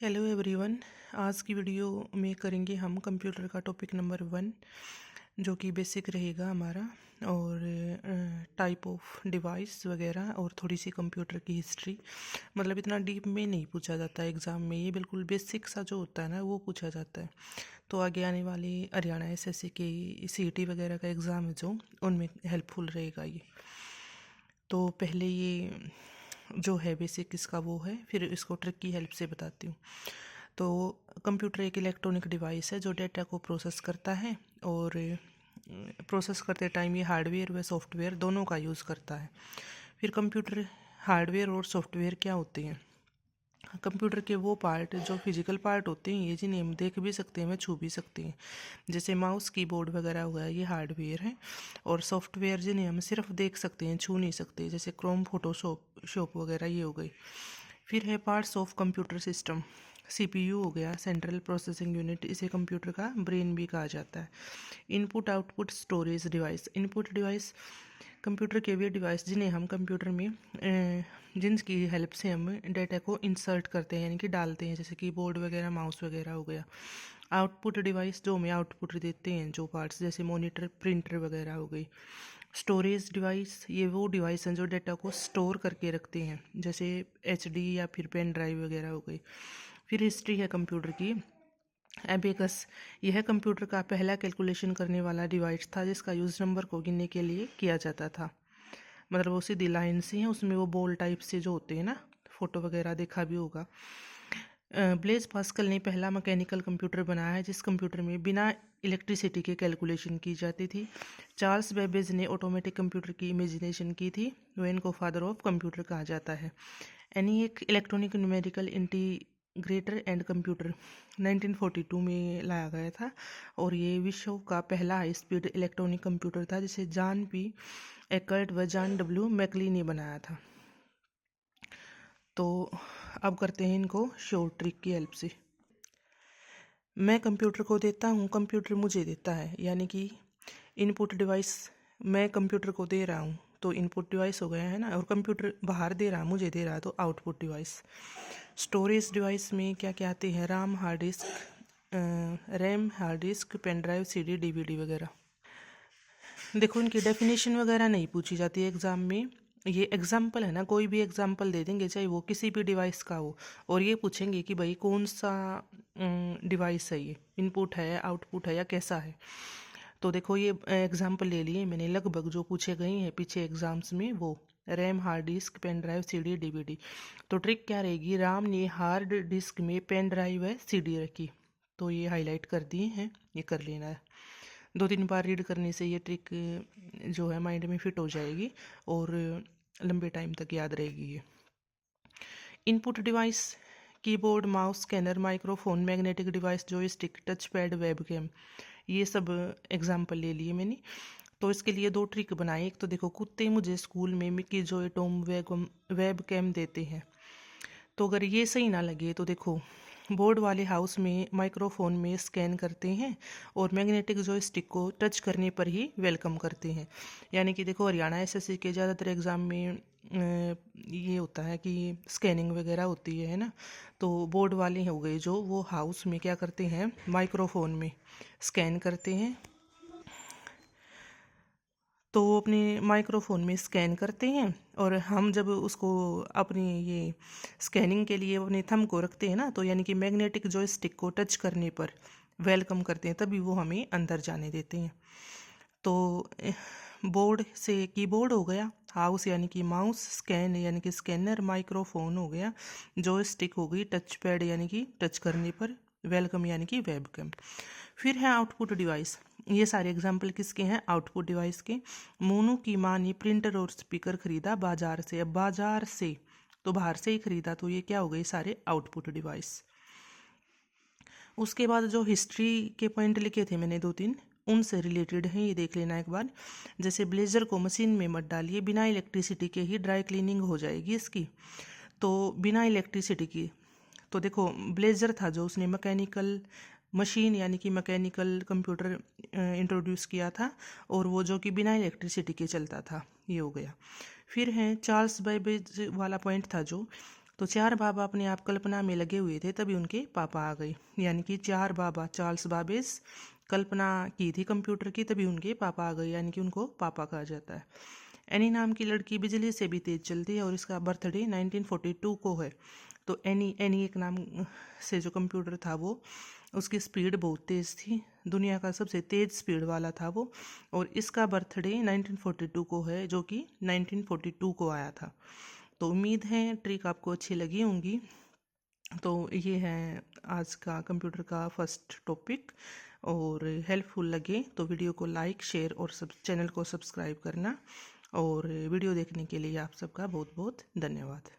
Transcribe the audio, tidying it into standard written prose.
Hello everyone. आज की video में करेंगे हम कंप्यूटर का टॉपिक नंबर 1 जो कि बेसिक रहेगा हमारा, और टाइप ऑफ डिवाइस वगैरह और थोड़ी सी कंप्यूटर की हिस्ट्री। मतलब इतना डीप में नहीं पूछा जाता है एग्ज़ाम में, ये बिल्कुल बेसिक सा जो होता है ना वो पूछा जाता है। तो आगे आने वाले हरियाणा एसएससी के सीईटी वगैरह का एग्ज़ाम है जो, उनमें हेल्पफुल रहेगा ये। तो पहले ये जो है बेसिक इसका वो है, फिर इसको ट्रिक की हेल्प से बताती हूँ। तो कंप्यूटर एक इलेक्ट्रॉनिक डिवाइस है जो डेटा को प्रोसेस करता है, और प्रोसेस करते टाइम ये हार्डवेयर व सॉफ्टवेयर दोनों का यूज़ करता है। फिर कंप्यूटर हार्डवेयर और सॉफ्टवेयर क्या होते हैं? कंप्यूटर के वो पार्ट जो फिजिकल पार्ट होते हैं, ये जिन्हें हम देख भी सकते हैं, व छू भी सकते हैं, जैसे माउस कीबोर्ड वगैरह हुआ है, ये हार्डवेयर है। और सॉफ्टवेयर जिन्हें हम सिर्फ देख सकते हैं, छू नहीं सकते, जैसे क्रोम, फोटोशॉप शॉप वगैरह, ये हो गई। फिर है parts of computer system. CPU हो गया, सेंट्रल प्रोसेसिंग यूनिट, इसे कंप्यूटर का ब्रेन भी कहा जाता है। Input output storage device. Input device computer के वे डिवाइस जिन्हें हम कंप्यूटर में जिनकी हेल्प से हम डेटा को इंसर्ट करते हैं, यानी कि डालते हैं, जैसे कीबोर्ड वगैरह, माउस वगैरह हो गया। आउटपुट डिवाइस जो हमें आउटपुट देते हैं, जो पार्ट्स, जैसे मॉनिटर, प्रिंटर वगैरह हो गई। स्टोरेज डिवाइस, ये वो डिवाइस हैं जो डेटा को स्टोर करके रखते हैं, जैसे एचडी या फिर पेन ड्राइव वगैरह हो गई। फिर हिस्ट्री है कंप्यूटर की। एबेकस, यह कंप्यूटर का पहला कैलकुलेशन करने वाला डिवाइस था जिसका यूज़ नंबर को गिनने के लिए किया जाता था। मतलब वो सीधी लाइन से हैं, उसमें वो बॉल टाइप से जो होते हैं ना, फोटो वगैरह देखा भी होगा। ब्लेज पास्कल ने पहला मैकेनिकल कंप्यूटर बनाया है जिस कंप्यूटर में बिना इलेक्ट्रिसिटी के कैलकुलेशन की जाती थी। चार्ल्स बेबेज ने ऑटोमेटिक कंप्यूटर की इमेजिनेशन की थी, वो इनको फादर ऑफ कंप्यूटर कहा जाता है। ENIAC electronic numerical integrator and computer 1942 में लाया गया था, और ये विश्व का पहला हाई स्पीड इलेक्ट्रॉनिक कंप्यूटर था जिसे जॉन पी एकर्ट व जॉन डब्ल्यू मैकली ने बनाया था। तो अब करते हैं इनको शॉर्ट ट्रिक की हेल्प से। मैं कंप्यूटर को देता हूँ, कंप्यूटर मुझे देता है, यानी कि इनपुट डिवाइस मैं कंप्यूटर को दे रहा हूँ तो इनपुट डिवाइस हो गया है ना, और कंप्यूटर बाहर दे रहा है, मुझे दे रहा है, तो आउटपुट डिवाइस। स्टोरेज डिवाइस में क्या क्या आते हैं? RAM, hard disk, RAM, hard disk, pen drive, CD, DVD वगैरह। देखो इनकी डेफिनेशन वगैरह नहीं पूछी जाती है एग्ज़ाम में, ये एग्जाम्पल है ना, कोई भी एग्जाम्पल दे देंगे, चाहे वो किसी भी डिवाइस का हो, और ये पूछेंगे कि भाई कौन सा डिवाइस है, ये इनपुट है, आउटपुट है, या कैसा है। तो देखो ये एग्जाम्पल ले लिए मैंने, लगभग जो पूछे गए हैं पीछे एग्जाम्स में, वो RAM, hard disk, pen drive, CD, DVD. तो ट्रिक क्या रहेगी? राम ने हार्ड डिस्क में पेन ड्राइव है सीडी रखी, तो ये हाईलाइट कर दिए हैं, ये कर लेना है। 2-3 बार रीड करने से ये ट्रिक जो है माइंड में फिट हो जाएगी, और लंबे टाइम तक याद रहेगी ये। Input device keyboard, mouse, scanner, microphone, magnetic device, joystick, touch pad, webcam, ये सब एग्जाम्पल ले लिए मैंने। तो इसके लिए 2 ट्रिक बनाए। एक तो देखो, कुत्ते मुझे स्कूल में मिकी, जॉय, टॉम, वेबकैम देते हैं। तो अगर ये सही ना लगे तो देखो, बोर्ड वाले हाउस में माइक्रोफोन में स्कैन करते हैं, और मैग्नेटिक जॉयस्टिक को टच करने पर ही वेलकम करते हैं। यानी कि देखो हरियाणा एसएससी के ज़्यादातर एग्ज़ाम में ये होता है कि स्कैनिंग वगैरह होती है ना। तो बोर्ड वाले हो गए जो, वो हाउस में क्या करते हैं, माइक्रोफोन में स्कैन करते हैं, तो वो अपने माइक्रोफोन में स्कैन करते हैं, और हम जब उसको अपनी ये स्कैनिंग के लिए अपने थंब को रखते हैं ना, तो यानी कि मैग्नेटिक जॉयस्टिक को टच करने पर वेलकम करते हैं, तभी वो हमें अंदर जाने देते हैं। तो बोर्ड से कीबोर्ड हो गया, हाउस यानी कि माउस, स्कैन यानी कि स्कैनर, माइक्रोफोन हो गया, जॉयस्टिक हो गई, टच पैड यानी कि टच करने पर, वेलकम यानी कि वेबकैम। फिर है आउटपुट डिवाइस। ये सारे एग्जाम्पल किसके हैं? आउटपुट डिवाइस के। मोनू की माँ ने प्रिंटर और स्पीकर खरीदा बाजार से। अब बाजार से तो बाहर से ही खरीदा, तो ये क्या हो गए? सारे आउटपुट डिवाइस। उसके बाद जो हिस्ट्री के पॉइंट लिखे थे मैंने 2-3, उनसे रिलेटेड हैं, ये देख लेना एक बार। जैसे ब्लेजर को मशीन में मत डालिए, बिना इलेक्ट्रिसिटी के ही ड्राई क्लीनिंग हो जाएगी इसकी। तो बिना इलेक्ट्रिसिटी की, तो देखो ब्लेजर था जो, उसने मैकेनिकल मशीन यानी कि मैकेनिकल कंप्यूटर इंट्रोड्यूस किया था, और वो जो कि बिना इलेक्ट्रिसिटी के चलता था, ये हो गया। फिर है चार्ल्स बेबेज वाला पॉइंट था जो, तो 4 बाबा अपने आप कल्पना में लगे हुए थे, तभी उनके पापा आ गए। यानी कि 4 बाबा चार्ल्स बाबेज कल्पना की थी कंप्यूटर की, तभी उनके पापा आ गए, यानी कि उनको पापा कहा जाता है। एनी नाम की लड़की बिजली से भी तेज चलती है और इसका बर्थडे 1942 को है। तो एनी एक नाम से जो कंप्यूटर था वो, उसकी स्पीड बहुत तेज़ थी, दुनिया का सबसे तेज़ स्पीड वाला था वो, और इसका बर्थडे 1942 को है, जो कि 1942 को आया था। तो उम्मीद है ट्रिक आपको अच्छी लगी होंगी। तो ये है आज का कंप्यूटर का फर्स्ट टॉपिक, और हेल्पफुल लगे तो वीडियो को लाइक शेयर और सब चैनल को सब्सक्राइब करना। और वीडियो देखने के लिए आप सबका बहुत बहुत धन्यवाद।